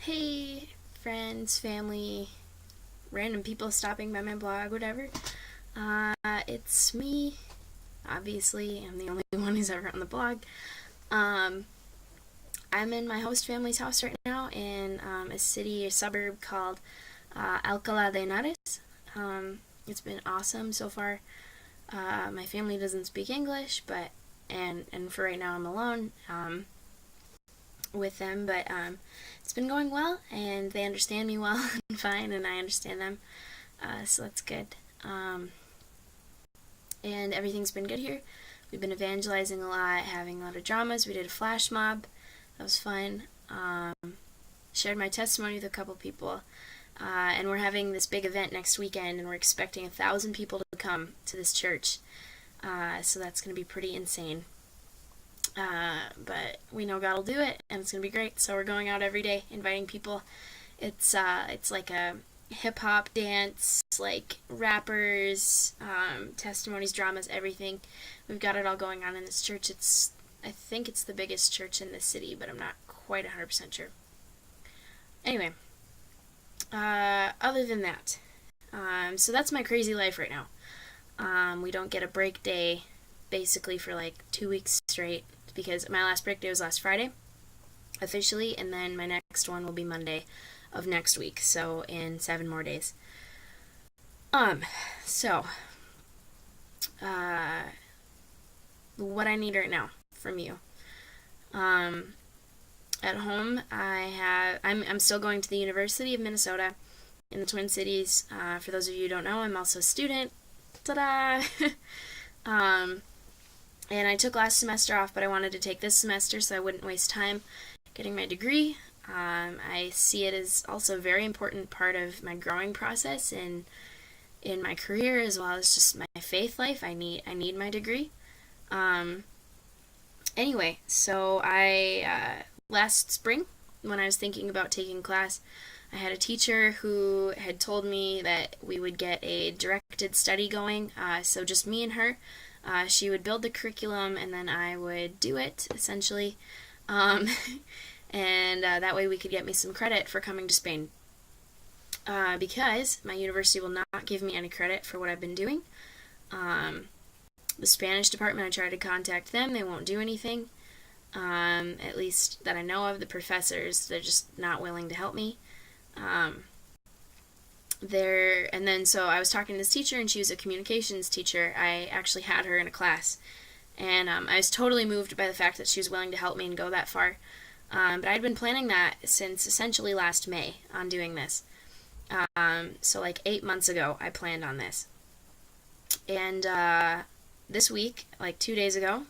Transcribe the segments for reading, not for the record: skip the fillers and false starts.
Hey, friends, family, random people stopping by my blog, whatever. It's me. Obviously, I'm the only one who's ever on the blog. Um, I'm in my host family's house right now in a suburb called Alcalá de Henares. It's been awesome so far. My family doesn't speak English, but and for right now I'm alone. With them, but it's been going well, and they understand me well and fine, and I understand them, so that's good. And everything's been good here. We've been evangelizing a lot, having a lot of dramas. We did a flash mob. That was fun. Shared my testimony with a couple people, and we're having this big event next weekend, and we're expecting 1,000 people to come to this church, so that's going to be pretty insane. But we know God will do it, and it's gonna be great. So we're going out every day, inviting people. It's like a hip hop dance, like rappers, testimonies, dramas, everything. We've got it all going on in this church. I think it's the biggest church in the city, but I'm not quite 100% sure. Anyway, other than that, so that's my crazy life right now. We don't get a break day, basically for like 2 weeks straight, because my last break day was last Friday, officially, and then my next one will be Monday of next week, so in 7 more days. So, what I need right now from you. At home, I'm still going to the University of Minnesota in the Twin Cities. For those of you who don't know, I'm also a student. Ta-da! And I took last semester off, but I wanted to take this semester so I wouldn't waste time getting my degree. I see it as also a very important part of my growing process in my career, as well as just my faith life. I need my degree. Anyway, so I last spring, when I was thinking about taking class, I had a teacher who had told me that we would get a directed study going, so just me and her. She would build the curriculum, and then I would do it, essentially. And that way we could get me some credit for coming to Spain. Because my university will not give me any credit for what I've been doing. The Spanish department, I tried to contact them. They won't do anything. At least that I know of. The professors, they're just not willing to help me. So I was talking to this teacher, and she was a communications teacher. I actually had her in a class, and I was totally moved by the fact that she was willing to help me and go that far. But I'd been planning that since essentially last May on doing this. So like 8 months ago, I planned on this. And this week, like 2 days ago,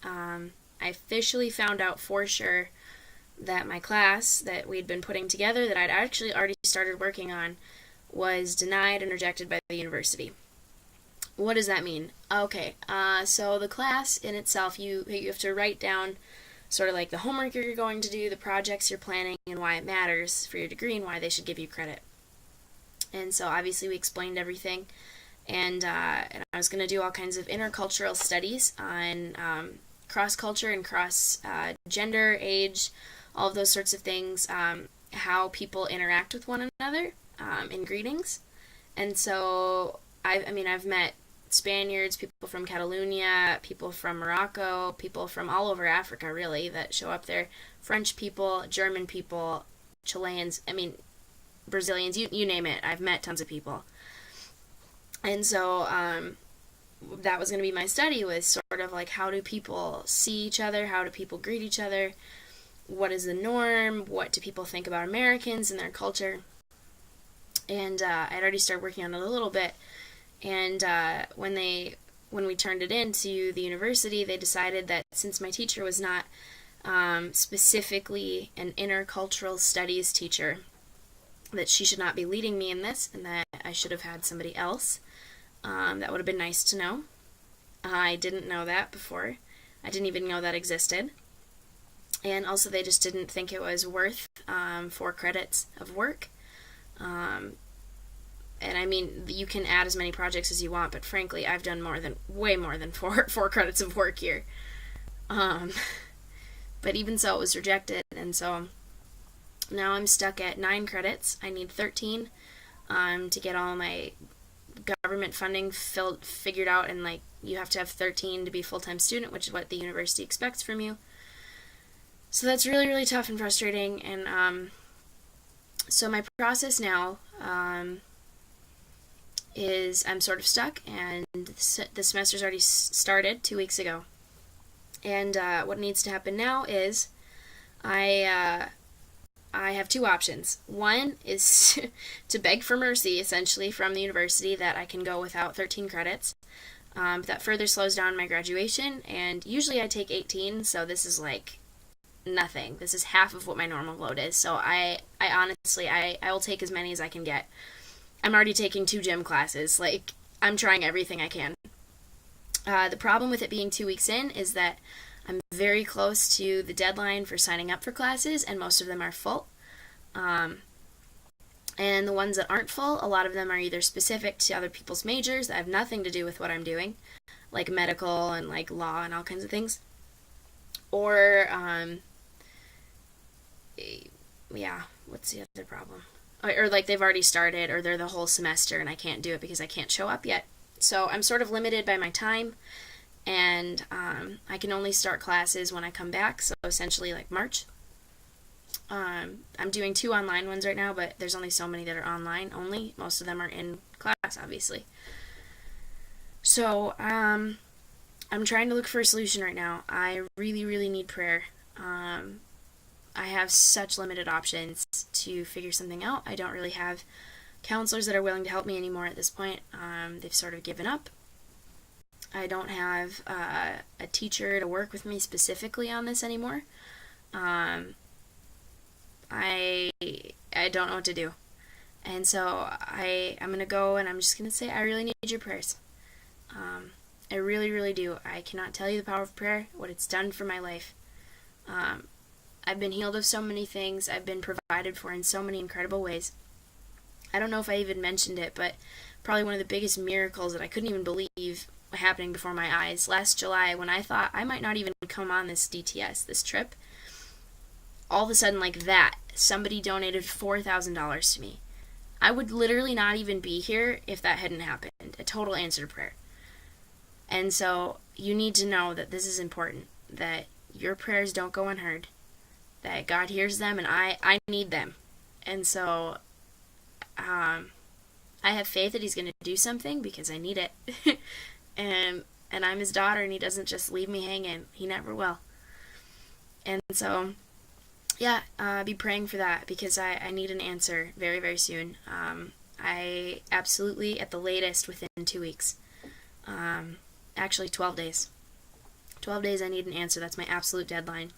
I officially found out for sure that my class that we'd been putting together, that I'd actually already started working on, was denied and rejected by the university. What does that mean? Okay, so the class in itself, you have to write down sort of like the homework you're going to do, the projects you're planning, and why it matters for your degree and why they should give you credit. And so obviously we explained everything, and I was going to do all kinds of intercultural studies on cross-culture and cross-gender, age, all of those sorts of things, how people interact with one another in greetings. And so I've met Spaniards, people from Catalonia, people from Morocco, people from all over Africa, really, that show up there. French people, German people, Chileans, Brazilians, you name it. I've met tons of people. And so that was going to be my study, was sort of like, how do people see each other? How do people greet each other? What is the norm? What do people think about Americans and their culture? And I'd already started working on it a little bit. And when we turned it in to the university, they decided that since my teacher was not specifically an intercultural studies teacher, that she should not be leading me in this, and that I should have had somebody else. That would have been nice to know. I didn't know that before. I didn't even know that existed. And also they just didn't think it was worth 4 credits of work. And you can add as many projects as you want, but frankly, I've done way more than four credits of work here. But even so, it was rejected, and so Now I'm stuck at 9 credits. I need 13 to get all my government funding figured out, and like you have to have 13 to be a full-time student, which is what the university expects from you. So that's really, really tough and frustrating. And so my process now is I'm sort of stuck, and the semester's already started 2 weeks ago. And what needs to happen now is I have two options. One is to beg for mercy, essentially, from the university that I can go without 13 credits. That further slows down my graduation, and usually I take 18, so this is like nothing. This is half of what my normal load is, so I honestly, I will take as many as I can get. I'm already taking 2 gym classes. Like, I'm trying everything I can. The problem with it being 2 weeks in is that I'm very close to the deadline for signing up for classes, and most of them are full. And the ones that aren't full, a lot of them are either specific to other people's majors that have nothing to do with what I'm doing, like medical and like law and all kinds of things. Or, yeah, what's the other problem? Or like they've already started, or they're the whole semester and I can't do it because I can't show up yet. So I'm sort of limited by my time, and I can only start classes when I come back, so essentially like March. I'm doing 2 online ones right now, but there's only so many that are online only. Most of them are in class, obviously. So I'm trying to look for a solution right now. I really, really need prayer. I have such limited options to figure something out. I don't really have counselors that are willing to help me anymore at this point. They've sort of given up. I don't have a teacher to work with me specifically on this anymore. I don't know what to do. And so I'm going to go and I'm just going to say, I really need your prayers. I really, really do. I cannot tell you the power of prayer, what it's done for my life. I've been healed of so many things. I've been provided for in so many incredible ways. I don't know if I even mentioned it, but probably one of the biggest miracles that I couldn't even believe happening before my eyes. Last July, when I thought I might not even come on this DTS, this trip, all of a sudden, like that, somebody donated $4,000 to me. I would literally not even be here if that hadn't happened. A total answer to prayer. And so you need to know that this is important, that your prayers don't go unheard, that God hears them, and I need them. And so I have faith that he's going to do something because I need it. and I'm his daughter, and he doesn't just leave me hanging. He never will. And so, yeah, be praying for that because I need an answer very, very soon. I absolutely, at the latest, within 2 weeks. Actually, 12 days. 12 days I need an answer. That's my absolute deadline.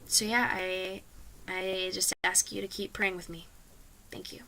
So yeah, I just ask you to keep praying with me. Thank you.